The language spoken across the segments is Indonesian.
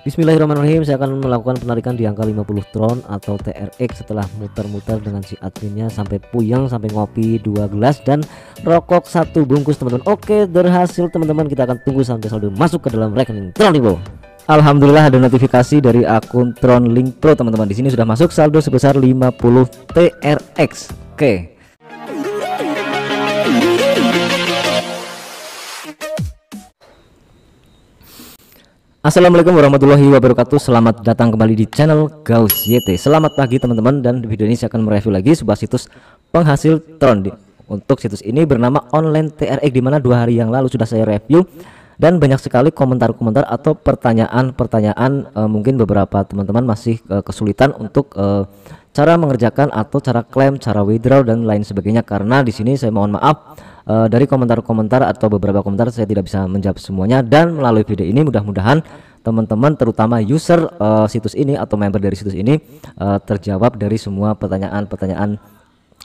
Bismillahirrahmanirrahim. Saya akan melakukan penarikan di angka 50 tron atau TRX setelah muter-muter dengan si adminnya sampai puyeng, sampai ngopi 2 gelas dan rokok 1 bungkus teman-teman. Oke, berhasil teman-teman. Kita akan tunggu sampai saldo masuk ke dalam rekening Tron Link Pro. Alhamdulillah ada notifikasi dari akun Tron Link Pro teman-teman. Di sini sudah masuk saldo sebesar 50 TRX. Oke. Assalamualaikum warahmatullahi wabarakatuh. Selamat datang kembali di channel Gauss YT. Selamat pagi teman-teman, dan di video ini saya akan mereview lagi sebuah situs penghasil Tron. Untuk situs ini bernama Online TRX, dimana 2 hari yang lalu sudah saya review dan banyak sekali komentar-komentar atau pertanyaan-pertanyaan. Mungkin beberapa teman-teman masih kesulitan untuk cara mengerjakan atau cara klaim, cara withdraw dan lain sebagainya. Karena di sini saya mohon maaf, dari komentar-komentar atau beberapa komentar saya tidak bisa menjawab semuanya, dan melalui video ini mudah-mudahan teman-teman terutama user situs ini atau member dari situs ini terjawab dari semua pertanyaan-pertanyaan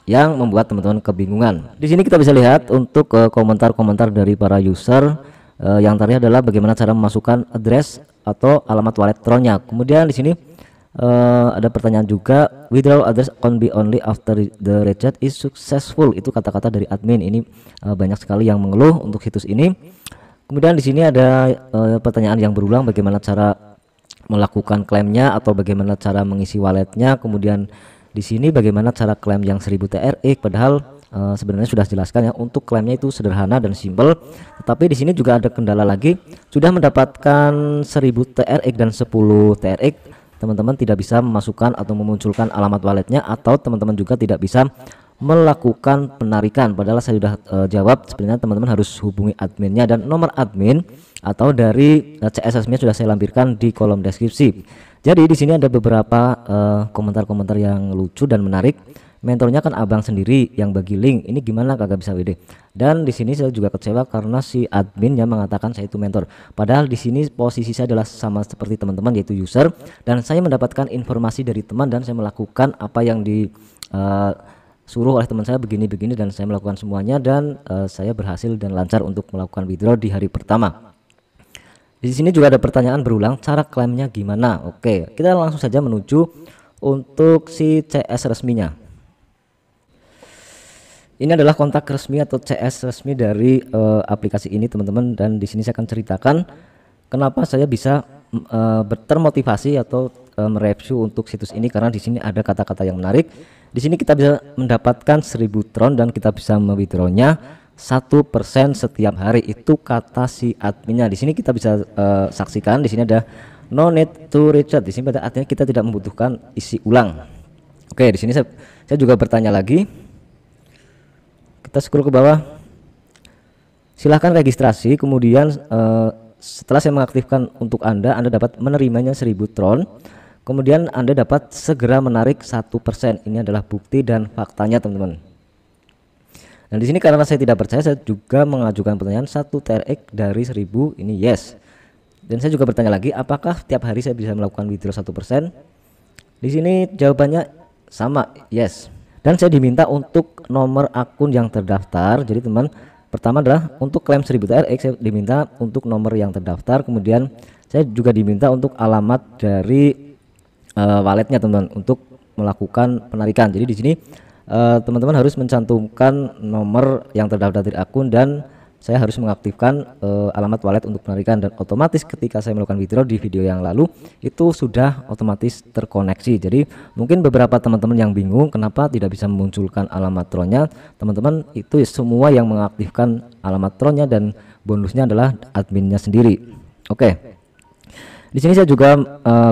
yang membuat teman-teman kebingungan. Di sini kita bisa lihat untuk komentar-komentar dari para user. Yang terakhir adalah bagaimana cara memasukkan address atau alamat wallet Tronnya. Kemudian di sini ada pertanyaan juga, withdraw address on be only after the recharge is successful. Itu kata-kata dari admin. Ini banyak sekali yang mengeluh untuk situs ini. Kemudian di sini ada pertanyaan yang berulang, bagaimana cara melakukan klaimnya atau bagaimana cara mengisi walletnya. Kemudian di sini bagaimana cara klaim yang 1000 TRX, padahal sebenarnya sudah jelaskan ya, untuk klaimnya itu sederhana dan simple. Tetapi di sini juga ada kendala lagi, sudah mendapatkan 1000 TRX dan 10 TRX, teman-teman tidak bisa memasukkan atau memunculkan alamat walletnya, atau teman-teman juga tidak bisa melakukan penarikan. Padahal saya sudah jawab, sebenarnya teman-teman harus hubungi adminnya, dan nomor admin atau dari CSS-nya sudah saya lampirkan di kolom deskripsi. Jadi di sini ada beberapa komentar-komentar yang lucu dan menarik. Mentornya kan abang sendiri yang bagi link, ini gimana kagak bisa WD. Dan di sini saya juga kecewa karena si admin yang mengatakan saya itu mentor, padahal di sini posisi saya adalah sama seperti teman-teman, yaitu user, dan saya mendapatkan informasi dari teman dan saya melakukan apa yang disuruh oleh teman saya begini-begini, dan saya melakukan semuanya, dan saya berhasil dan lancar untuk melakukan withdraw di hari pertama. Di sini juga ada pertanyaan berulang, cara klaimnya gimana. Oke, kita langsung saja menuju untuk si CS resminya. Ini adalah kontak resmi atau CS resmi dari aplikasi ini teman-teman, dan di sini saya akan ceritakan kenapa saya bisa termotivasi atau mereview untuk situs ini, karena di sini ada kata-kata yang menarik. Di sini kita bisa mendapatkan 1000 tron dan kita bisa mewithdrawnya 1% setiap hari. Itu kata si adminnya. Di sini kita bisa saksikan, di sini ada no need to recharge. Di sini pada artinya kita tidak membutuhkan isi ulang. Oke, di sini saya juga bertanya lagi. Kita scroll ke bawah, silahkan registrasi. Kemudian setelah saya mengaktifkan untuk Anda dapat menerimanya 1000 tron. Kemudian Anda dapat segera menarik 1%. Ini adalah bukti dan faktanya teman-teman. Dan di sini karena saya tidak percaya, saya juga mengajukan pertanyaan 1 TRX dari 1000 ini yes. Dan saya juga bertanya lagi, apakah tiap hari saya bisa melakukan withdraw 1%? Di sini jawabannya sama, yes. Dan saya diminta untuk nomor akun yang terdaftar. Jadi teman, pertama adalah untuk klaim 1000 TRX saya diminta untuk nomor yang terdaftar. Kemudian saya juga diminta untuk alamat dari walletnya teman-teman untuk melakukan penarikan. Jadi di sini teman-teman harus mencantumkan nomor yang terdaftar dari akun, dan saya harus mengaktifkan alamat wallet untuk penarikan, dan otomatis ketika saya melakukan withdraw di video yang lalu itu sudah otomatis terkoneksi. Jadi mungkin beberapa teman-teman yang bingung kenapa tidak bisa memunculkan alamat tronnya, teman-teman itu semua yang mengaktifkan alamat tronnya, dan bonusnya adalah adminnya sendiri. Oke. Di sini saya juga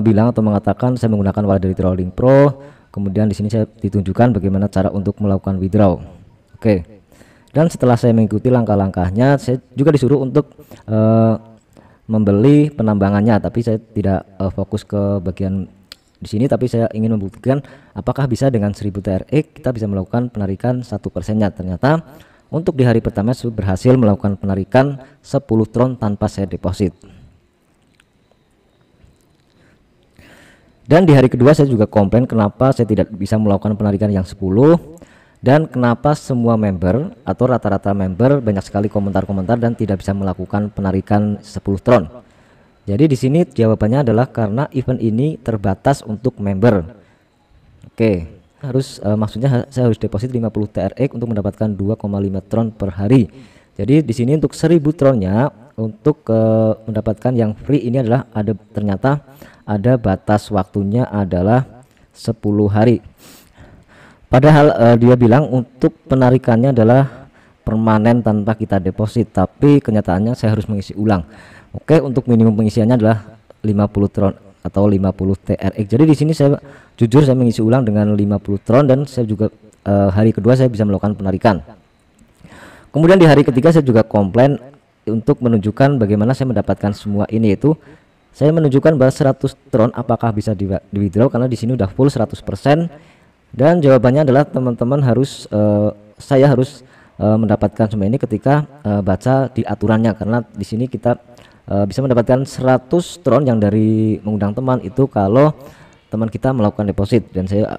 bilang atau mengatakan saya menggunakan wallet dari Tron Link Pro. Kemudian di sini saya ditunjukkan bagaimana cara untuk melakukan withdraw. Oke. Dan setelah saya mengikuti langkah-langkahnya, saya juga disuruh untuk membeli penambangannya, tapi saya tidak fokus ke bagian di sini, tapi saya ingin membuktikan apakah bisa dengan 1000 TRX kita bisa melakukan penarikan 1%-nya. Ternyata untuk di hari pertama saya berhasil melakukan penarikan 10 tron tanpa saya deposit. Dan di hari kedua saya juga komplain kenapa saya tidak bisa melakukan penarikan yang 10. Dan kenapa semua member atau rata-rata member banyak sekali komentar-komentar dan tidak bisa melakukan penarikan 10 tron. Jadi di sini jawabannya adalah karena event ini terbatas untuk member. Oke, maksudnya saya harus deposit 50 TRX untuk mendapatkan 2,5 tron per hari. Jadi di sini untuk 1000 tronnya untuk mendapatkan yang free ini adalah ternyata ada batas waktunya adalah 10 hari. Padahal dia bilang untuk penarikannya adalah permanen tanpa kita deposit, tapi kenyataannya saya harus mengisi ulang. Oke, untuk minimum pengisiannya adalah 50 tron atau 50 TRX. Jadi di sini saya jujur saya mengisi ulang dengan 50 tron dan saya juga hari kedua saya bisa melakukan penarikan. Kemudian di hari ketiga saya juga komplain untuk menunjukkan bagaimana saya mendapatkan semua ini, yaitu saya menunjukkan bahwa 100 tron apakah bisa di withdraw karena di sini udah full 100%, dan jawabannya adalah teman-teman harus saya harus mendapatkan semua ini ketika baca di aturannya, karena di sini kita bisa mendapatkan 100 tron yang dari mengundang teman itu kalau teman kita melakukan deposit, dan saya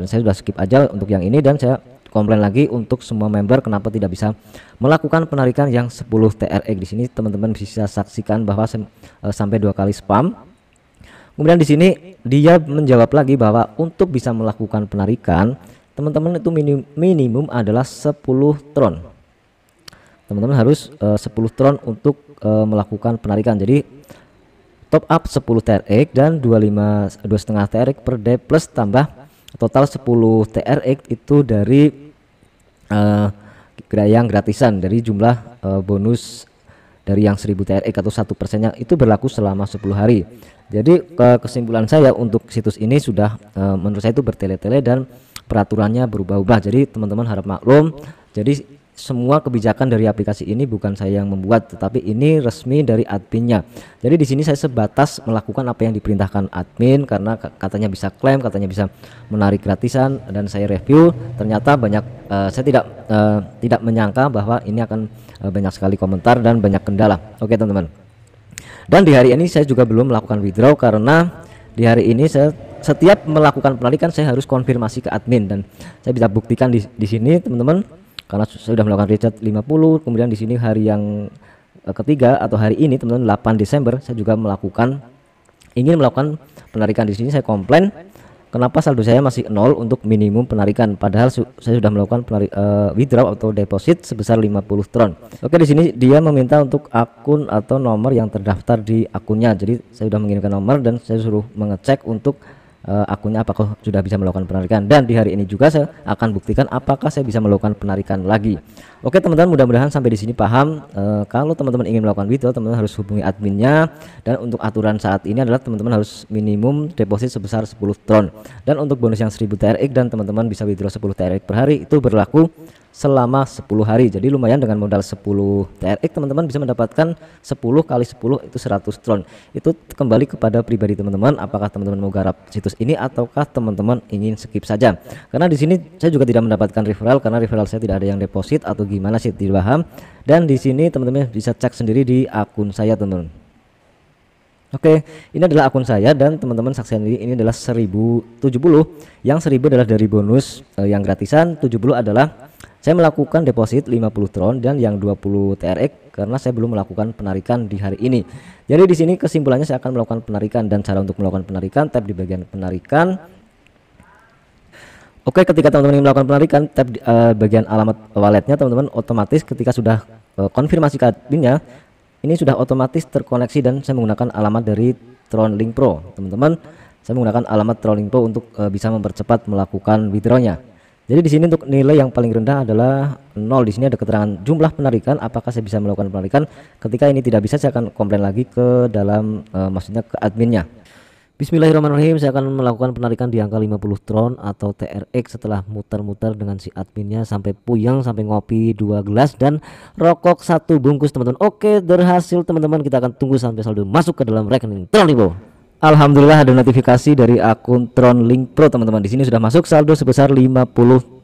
sudah skip aja untuk yang ini, dan saya komplain lagi untuk semua member kenapa tidak bisa melakukan penarikan yang 10 TRX. Di sini teman-teman bisa saksikan bahwa sampai 2 kali spam. Kemudian di sini dia menjawab lagi bahwa untuk bisa melakukan penarikan teman-teman itu minimum adalah 10 tron. Teman-teman harus 10 tron untuk melakukan penarikan. Jadi top up 10 TRX dan 2,5 TRX per day plus tambah total 10 TRX itu dari yang gratisan dari jumlah bonus dari yang 1000 TRX atau 1%-nya itu berlaku selama 10 hari. Jadi kesimpulan saya untuk situs ini sudah menurut saya itu bertele-tele dan peraturannya berubah-ubah. Jadi teman-teman harap maklum. Jadi semua kebijakan dari aplikasi ini bukan saya yang membuat, tetapi ini resmi dari adminnya. Jadi di sini saya sebatas melakukan apa yang diperintahkan admin, karena katanya bisa klaim, katanya bisa menarik gratisan, dan saya review ternyata banyak saya tidak menyangka bahwa ini akan banyak sekali komentar dan banyak kendala. Oke teman-teman. Dan di hari ini saya juga belum melakukan withdraw karena di hari ini saya setiap melakukan penarikan saya harus konfirmasi ke admin, dan saya bisa buktikan di sini teman-teman. Karena saya sudah melakukan recharge 50, kemudian di sini hari yang ketiga atau hari ini teman-teman 8 Desember saya juga ingin melakukan penarikan. Di sini saya komplain kenapa saldo saya masih 0 untuk minimum penarikan, padahal saya sudah melakukan withdraw atau deposit sebesar 50 tron. Oke, di sini dia meminta untuk akun atau nomor yang terdaftar di akunnya. Jadi saya sudah mengirimkan nomor dan saya suruh mengecek untuk akunnya apakah sudah bisa melakukan penarikan, dan di hari ini juga saya akan buktikan apakah saya bisa melakukan penarikan lagi. Oke teman-teman, mudah-mudahan sampai di sini paham. Kalau teman-teman ingin melakukan withdraw, teman-teman harus hubungi adminnya, dan untuk aturan saat ini adalah teman-teman harus minimum deposit sebesar 10 tron, dan untuk bonus yang 1000 TRX dan teman-teman bisa withdraw 10 TRX per hari itu berlaku selama 10 hari. Jadi lumayan, dengan modal 10 TRX teman-teman bisa mendapatkan 10 kali 10 itu 100 tron. Itu kembali kepada pribadi teman-teman, apakah teman-teman mau garap situs ini ataukah teman-teman ingin skip saja. Karena di sini saya juga tidak mendapatkan referral karena referral saya tidak ada yang deposit atau gimana sih, tidak paham. Dan di sini teman-teman bisa cek sendiri di akun saya teman-teman. Oke, ini adalah akun saya dan teman-teman saksikan ini adalah 1070. Yang 1000 adalah dari bonus yang gratisan, 70 adalah saya melakukan deposit 50 tron, dan yang 20 TRX karena saya belum melakukan penarikan di hari ini. Jadi di sini kesimpulannya saya akan melakukan penarikan, dan cara untuk melakukan penarikan tap di bagian penarikan. Oke, ketika teman-teman ingin melakukan penarikan tap di bagian alamat walletnya, teman-teman otomatis ketika sudah konfirmasi ke adminnya ini sudah otomatis terkoneksi, dan saya menggunakan alamat dari TronLink Pro. Teman-teman, saya menggunakan alamat TronLink Pro untuk bisa mempercepat melakukan withdrawnya. Jadi di sini untuk nilai yang paling rendah adalah 0. Di sini ada keterangan jumlah penarikan, apakah saya bisa melakukan penarikan. Ketika ini tidak bisa, saya akan komplain lagi ke dalam maksudnya ke adminnya. Bismillahirrahmanirrahim, saya akan melakukan penarikan di angka 50 tron atau TRX setelah muter-muter dengan si adminnya sampai puyeng, sampai ngopi 2 gelas dan rokok 1 bungkus teman-teman. Oke, berhasil teman-teman. Kita akan tunggu sampai saldo masuk ke dalam rekening TronLink Pro. Alhamdulillah ada notifikasi dari akun TronLink Pro teman-teman. Di sini sudah masuk saldo sebesar 50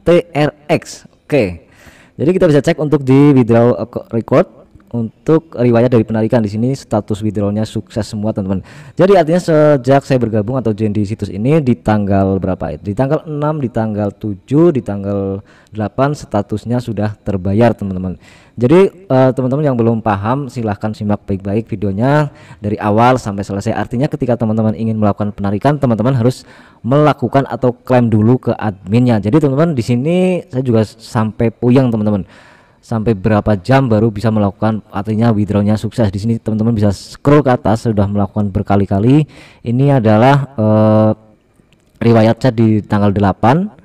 TRX. Oke. Jadi kita bisa cek untuk di withdraw record untuk riwayat dari penarikan. Di sini status withdrawalnya sukses semua teman-teman. Jadi artinya sejak saya bergabung atau join di situs ini di tanggal berapa itu? Di tanggal 6, di tanggal 7, di tanggal 8 statusnya sudah terbayar teman-teman. Jadi teman-teman yang belum paham silahkan simak baik-baik videonya dari awal sampai selesai. Artinya ketika teman-teman ingin melakukan penarikan, teman-teman harus melakukan atau klaim dulu ke adminnya. Jadi teman-teman di sini saya juga sampai puyeng teman-teman. Sampai berapa jam baru bisa melakukan, artinya withdrawnya sukses. Di sini teman-teman bisa scroll ke atas, sudah melakukan berkali-kali. Ini adalah riwayat chat di tanggal 8.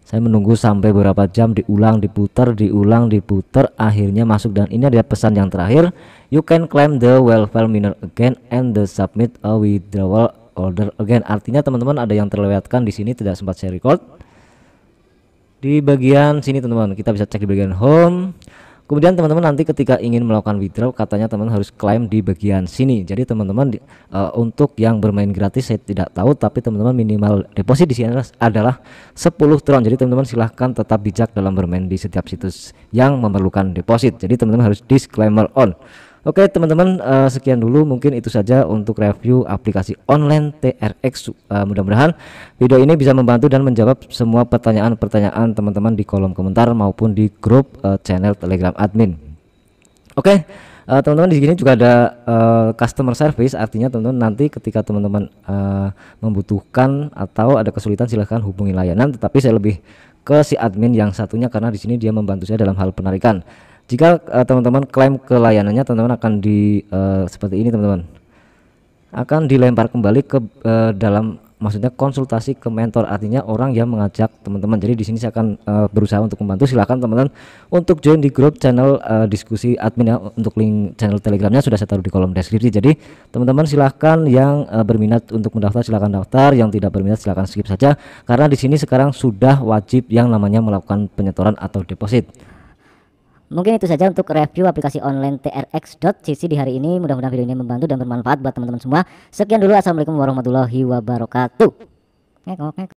Saya menunggu sampai beberapa jam, diulang diputar akhirnya masuk. Dan ini ada pesan yang terakhir, you can claim the welfare miner again and the submit a withdrawal order again. Artinya teman-teman ada yang terlewatkan di sini, tidak sempat saya record di bagian sini teman-teman. Kita bisa cek di bagian home. Kemudian teman-teman nanti ketika ingin melakukan withdraw, katanya teman-teman harus klaim di bagian sini. Jadi teman-teman untuk yang bermain gratis saya tidak tahu, tapi teman-teman minimal deposit di sini adalah 10 tron. Jadi teman-teman silahkan tetap bijak dalam bermain di setiap situs yang memerlukan deposit. Jadi teman-teman harus disclaimer on. Oke teman-teman, sekian dulu mungkin itu saja untuk review aplikasi online TRX. Mudah-mudahan video ini bisa membantu dan menjawab semua pertanyaan-pertanyaan teman-teman di kolom komentar maupun di grup channel Telegram admin. Oke, teman-teman di sini juga ada customer service, artinya teman-teman nanti ketika teman-teman membutuhkan atau ada kesulitan silahkan hubungi layanan, tetapi saya lebih ke si admin yang satunya karena di sini dia membantu saya dalam hal penarikan. Jika teman-teman klaim ke layanannya, teman-teman akan seperti ini teman-teman, akan dilempar kembali ke dalam, maksudnya konsultasi ke mentor, artinya orang yang mengajak teman-teman. Jadi di sini saya akan berusaha untuk membantu. Silakan teman-teman untuk join di grup channel diskusi admin ya. Untuk link channel telegramnya sudah saya taruh di kolom deskripsi. Jadi teman-teman silahkan yang berminat untuk mendaftar silahkan daftar, yang tidak berminat silahkan skip saja, karena di sini sekarang sudah wajib yang namanya melakukan penyetoran atau deposit. Mungkin itu saja untuk review aplikasi online trx.cc di hari ini. Mudah-mudahan video ini membantu dan bermanfaat buat teman-teman semua. Sekian dulu, assalamualaikum warahmatullahi wabarakatuh.